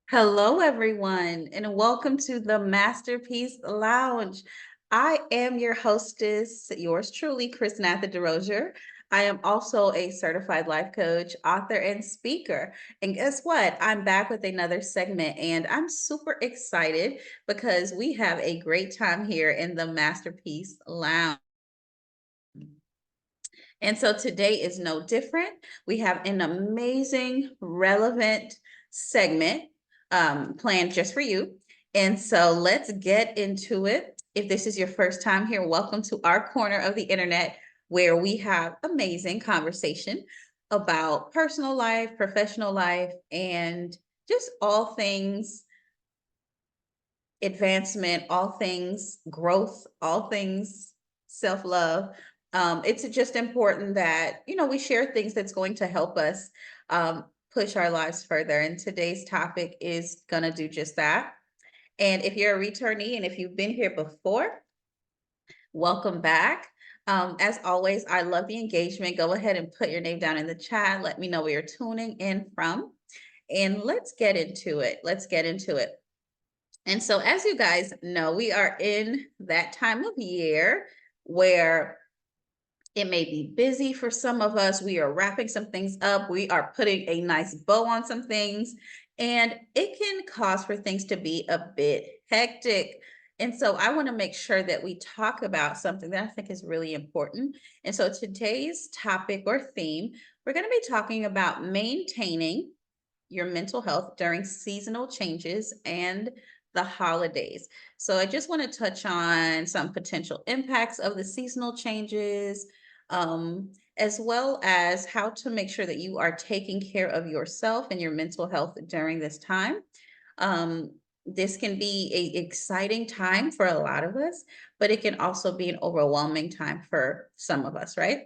Hello, everyone, and welcome to the Masterpiece Lounge. I am your hostess, yours truly, Chrisnatha. I am also a certified life coach, author, and speaker. And guess what? I'm back with another segment, and I'm super excited because we have a great time here in the Masterpiece Lounge. And so today is no different. We have an amazing, relevant segment planned just for you. And so let's get into it. If this is your first time here, welcome to our corner of the internet where we have amazing conversation about personal life, professional life, and just all things advancement, all things growth, all things self-love. It's just important that, we share things that's going to help us push our lives further. And today's topic is going to do just that. And if you're a returnee and if you've been here before, welcome back. As always, I love the engagement. Go ahead and put your name down in the chat. Let me know where you're tuning in from. And let's get into it. Let's get into it. And so, as you guys know, we are in that time of year where it may be busy for some of us. We are wrapping some things up. We are putting a nice bow on some things, and it can cause for things to be a bit hectic. And so, I want to make sure that we talk about something that I think is really important. And so, today's topic or theme, we're going to be talking about maintaining your mental health during seasonal changes and the holidays. So I just want to touch on some potential impacts of the seasonal changes, as well as how to make sure that you are taking care of yourself and your mental health during this time. Um, this can be an exciting time for a lot of us, but it can also be an overwhelming time for some of us, right?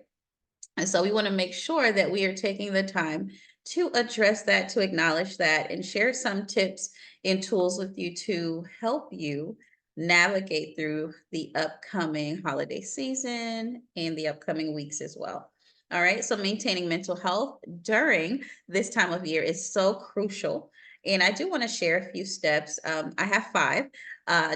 And so we want to make sure that we are taking the time to address that, to acknowledge that, and share some tips and tools with you to help you navigate through the upcoming holiday season and the upcoming weeks as well. All right, so maintaining mental health during this time of year is so crucial. And I do want to share a few steps. I have five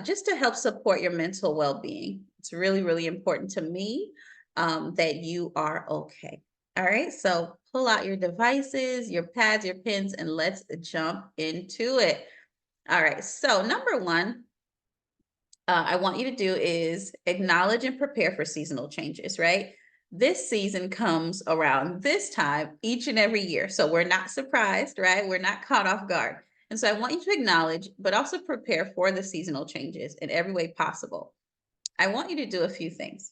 just to help support your mental well being. It's really, really important to me that you are okay. All right, so pull out your devices, your pads, your pens, and let's jump into it. All right, so number one, I want you to do is acknowledge and prepare for seasonal changes, right? This season comes around this time each and every year. So we're not surprised, right? We're not caught off guard. And so I want you to acknowledge, but also prepare for the seasonal changes in every way possible. I want you to do a few things.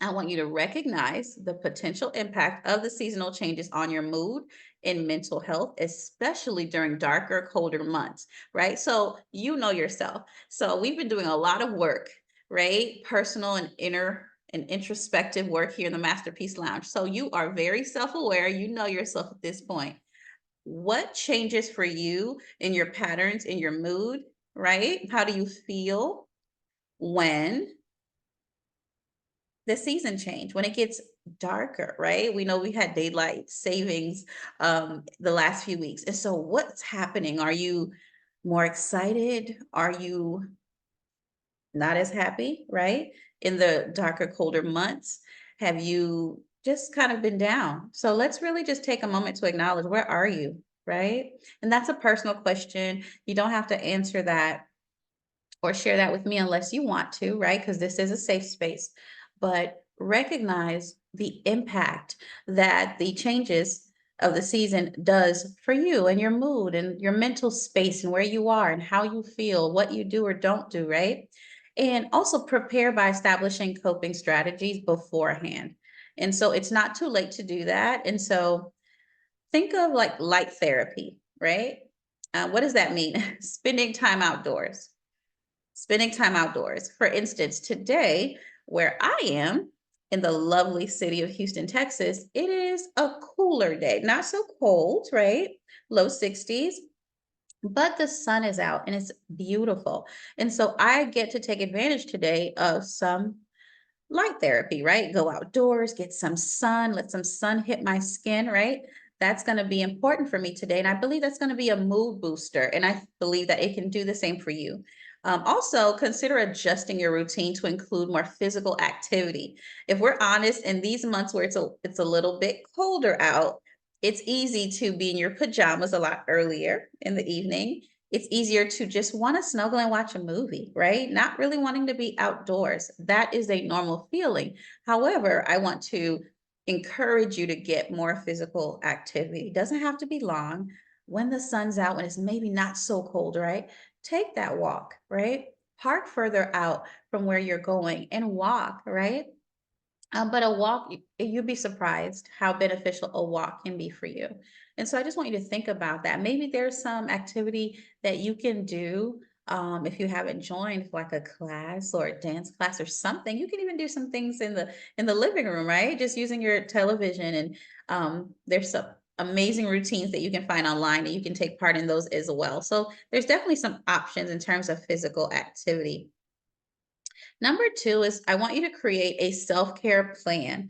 I want you to recognize the potential impact of the seasonal changes on your mood and mental health, especially during darker, colder months, right? So you know yourself. So we've been doing a lot of work, right? Personal and inner and introspective work here in the Masterpiece Lounge. So you are very self-aware. You know yourself at this point. What changes for you in your patterns, in your mood, right? How do you feel when the season change, when it gets darker, right? We know we had daylight savings the last few weeks. And so what's happening? Are you more excited? Are you not as happy, right? In the darker, colder months? Have you just kind of been down? So let's really just take a moment to acknowledge, where are you, right? And that's a personal question. You don't have to answer that or share that with me unless you want to, right? Because this is a safe space. But recognize the impact that the changes of the season does for you and your mood and your mental space and where you are and how you feel, what you do or don't do, right? And also prepare by establishing coping strategies beforehand. And so it's not too late to do that. And so think of like light therapy, right? What does that mean? Spending time outdoors. For instance, today, where I am in the lovely city of Houston, Texas, it is a cooler day, not so cold, right? Low 60s, but the sun is out and it's beautiful. And so I get to take advantage today of some light therapy, right? Go outdoors, get some sun, let some sun hit my skin, right? that's going to be important for me today. And I believe that's going to be a mood booster. And I believe that it can do the same for you. Also, consider adjusting your routine to include more physical activity. If we're honest, in these months where it's a little bit colder out, it's easy to be in your pajamas a lot earlier in the evening. It's easier to just want to snuggle and watch a movie, right? Not really wanting to be outdoors. That is a normal feeling. However, I want to encourage you to get more physical activity. It doesn't have to be long. When the sun's out, when it's maybe not so cold, right? Take that walk, right? Park further out from where you're going and walk, right? But a walk, you'd be surprised how beneficial a walk can be for you. And so I just want you to think about that. Maybe there's some activity that you can do if you haven't joined like a class or a dance class or something. You can even do some things in the living room, right? Just using your television. And there's some amazing routines that you can find online, and you can take part in those as well. So there's definitely some options in terms of physical activity. Number two is I want you to create a self-care plan.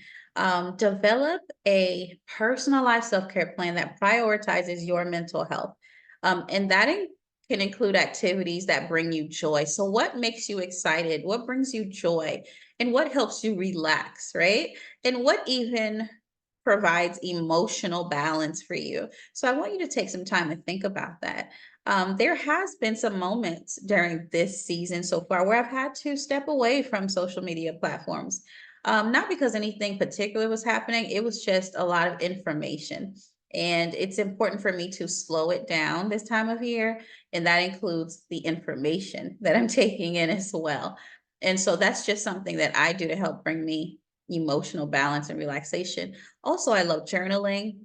Develop a personalized self-care plan that prioritizes your mental health. And that can include activities that bring you joy. So what makes you excited? What brings you joy? And what helps you relax, right? And what even provides emotional balance for you. So I want you to take some time to think about that. There has been some moments during this season so far where I've had to step away from social media platforms. Not because anything particular was happening, it was just a lot of information. And it's important for me to slow it down this time of year. And that includes the information that I'm taking in as well. And so that's just something that I do to help bring me emotional balance and relaxation. Also, I love journaling.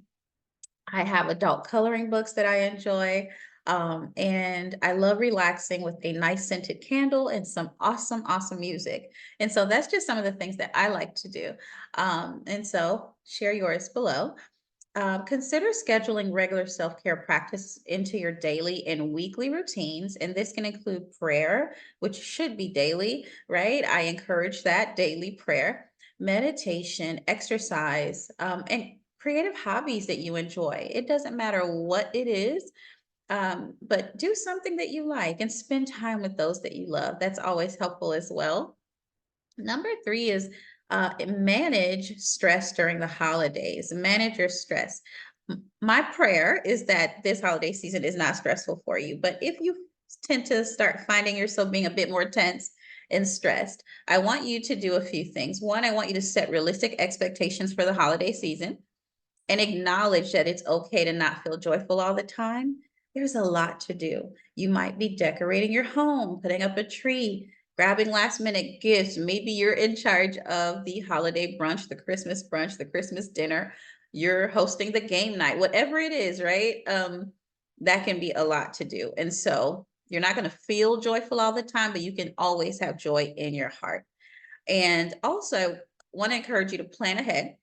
I have adult coloring books that I enjoy. And I love relaxing with a nice scented candle and some awesome, awesome music. And so that's just some of the things that I like to do. And so share yours below. Consider scheduling regular self-care practice into your daily and weekly routines. And this can include prayer, which should be daily, right? I encourage that daily prayer, meditation, exercise, and creative hobbies that you enjoy. It doesn't matter what it is, but do something that you like and spend time with those that you love. That's always helpful as well. Number three is manage stress during the holidays. Manage your stress. My prayer is that this holiday season is not stressful for you. But if you tend to start finding yourself being a bit more tense and stressed, I want you to do a few things. One, I want you to set realistic expectations for the holiday season and acknowledge that it's okay to not feel joyful all the time. There's a lot to do. You might be decorating your home, putting up a tree, grabbing last minute gifts. Maybe you're in charge of the holiday brunch, the Christmas dinner. You're hosting the game night, whatever it is, right? That can be a lot to do. And so you're not going to feel joyful all the time, but you can always have joy in your heart. And also, want to encourage you to plan ahead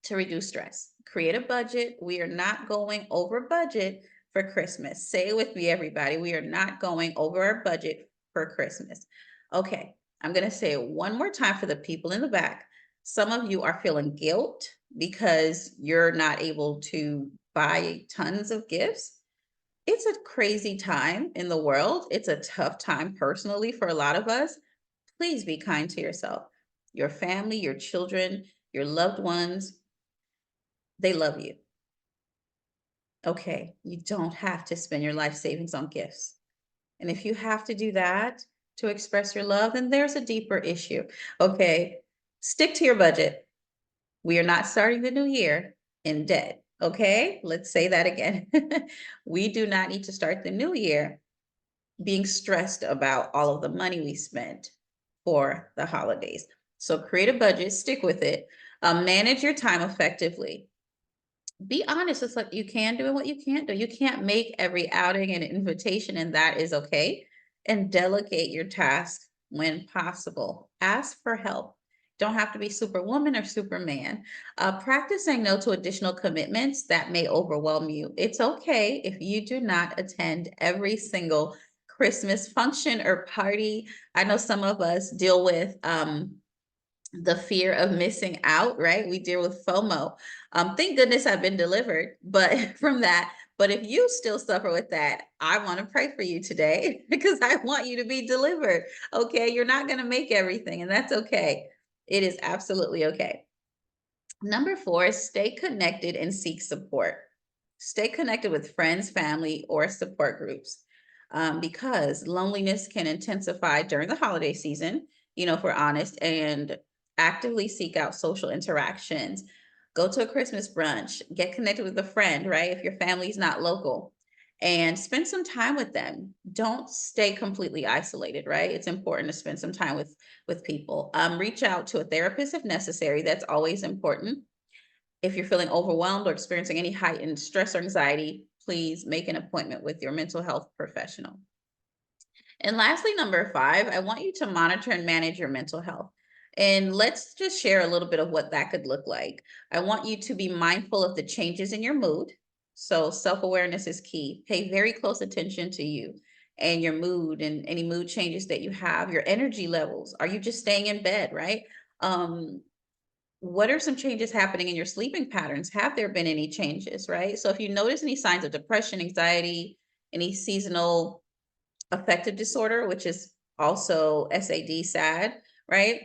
to reduce stress. Create a budget. We are not going over budget for Christmas. Say it with me, everybody. We are not going over our budget for Christmas. Okay, I'm going to say it one more time for the people in the back. Some of you are feeling guilt because you're not able to buy tons of gifts. It's a crazy time in the world. It's a tough time personally for a lot of us. Please be kind to yourself, your family, your children, your loved ones. They love you. Okay, you don't have to spend your life savings on gifts. And if you have to do that to express your love, then there's a deeper issue. Okay, stick to your budget. We are not starting the new year in debt. Okay, let's say that again. We do not need to start the new year being stressed about all of the money we spent for the holidays. So create a budget, stick with it, manage your time effectively. Be honest with what you can do and what you can't do. You can't make every outing an invitation, and that is okay. And delegate your tasks when possible. Ask for help. Don't have to be superwoman or superman. Practice saying no to additional commitments that may overwhelm you. It's okay if you do not attend every single Christmas function or party. I know some of us deal with the fear of missing out, right? We deal with FOMO. Thank goodness I've been delivered, but from that. But if you still suffer with that, I want to pray for you today because I want you to be delivered. Okay, you're not going to make everything, and that's okay. It is absolutely okay. Number 4 is stay connected and seek support. Stay connected with friends, family, or support groups, because loneliness can intensify during the holiday season, if we're honest, and actively seek out social interactions. Go to a Christmas brunch, get connected with a friend, right? If your family's not local, and spend some time with them. Don't stay completely isolated, right? It's important to spend some time with people. Reach out to a therapist if necessary. That's always important. If you're feeling overwhelmed or experiencing any heightened stress or anxiety, please make an appointment with your mental health professional. And lastly, number 5, I want you to monitor and manage your mental health. And let's just share a little bit of what that could look like. I want you to be mindful of the changes in your mood. So, self awareness is key. Pay very close attention to you and your mood and any mood changes that you have, your energy levels. Are you just staying in bed, right? Um, what are some changes happening in your sleeping patterns? Have there been any changes, right? So, if you notice any signs of depression, anxiety, any seasonal affective disorder, which is also SAD, right?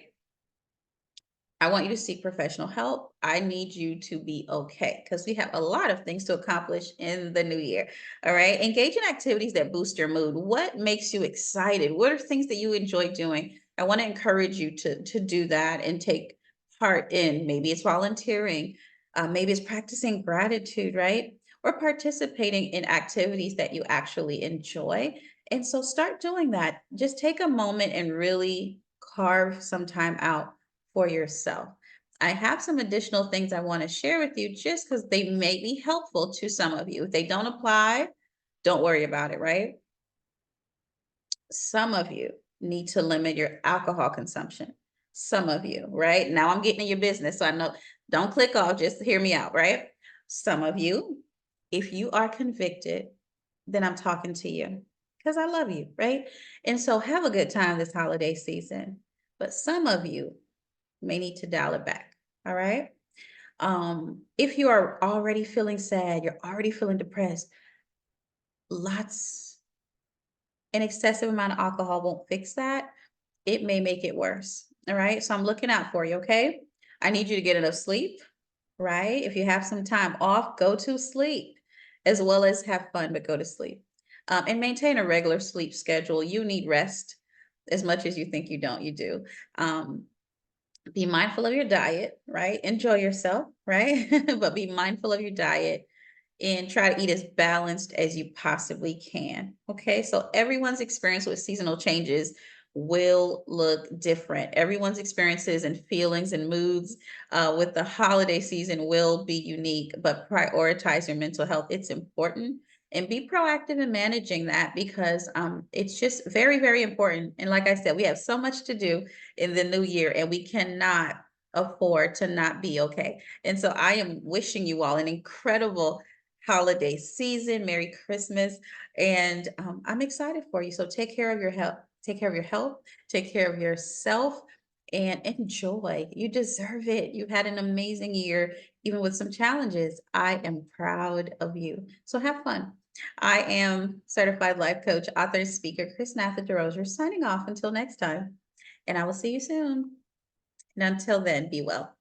I want you to seek professional help. I need you to be okay because we have a lot of things to accomplish in the new year. All right. Engage in activities that boost your mood. What makes you excited? What are things that you enjoy doing? I want to encourage you to do that and take part in. Maybe it's volunteering, maybe it's practicing gratitude, right? Or participating in activities that you actually enjoy. And so start doing that. Just take a moment and really carve some time out for yourself. I have some additional things I want to share with you just because they may be helpful to some of you. If they don't apply, don't worry about it, right? Some of you need to limit your alcohol consumption. Some of you, right? Now I'm getting in your business, so I know, don't click off, just hear me out, right? Some of you, if you are convicted, then I'm talking to you because I love you, right? And so have a good time this holiday season. But some of you may need to dial it back. All right. If you are already feeling sad, you're already feeling depressed, lots an excessive amount of alcohol won't fix that. It may make it worse. All right. So I'm looking out for you. Okay. I need you to get enough sleep, right? If you have some time off, go to sleep as well as have fun, but go to sleep. And maintain a regular sleep schedule. You need rest as much as you think you don't, you do. Be mindful of your diet, right? Enjoy yourself, right? But be mindful of your diet and try to eat as balanced as you possibly can. Okay. So everyone's experience with seasonal changes will look different. Everyone's experiences and feelings and moods with the holiday season will be unique, but prioritize your mental health. It's important and be proactive in managing that because it's just very, very important. And like I said, we have so much to do in the new year and we cannot afford to not be okay. And so I am wishing you all an incredible holiday season. Merry Christmas. And I'm excited for you. So take care of your health, take care of your health, take care of yourself, and enjoy. You deserve it. You've had an amazing year, even with some challenges. I am proud of you. So have fun. I am certified life coach, author, and speaker, Chrisnatha signing off until next time. And I will see you soon. And until then, be well.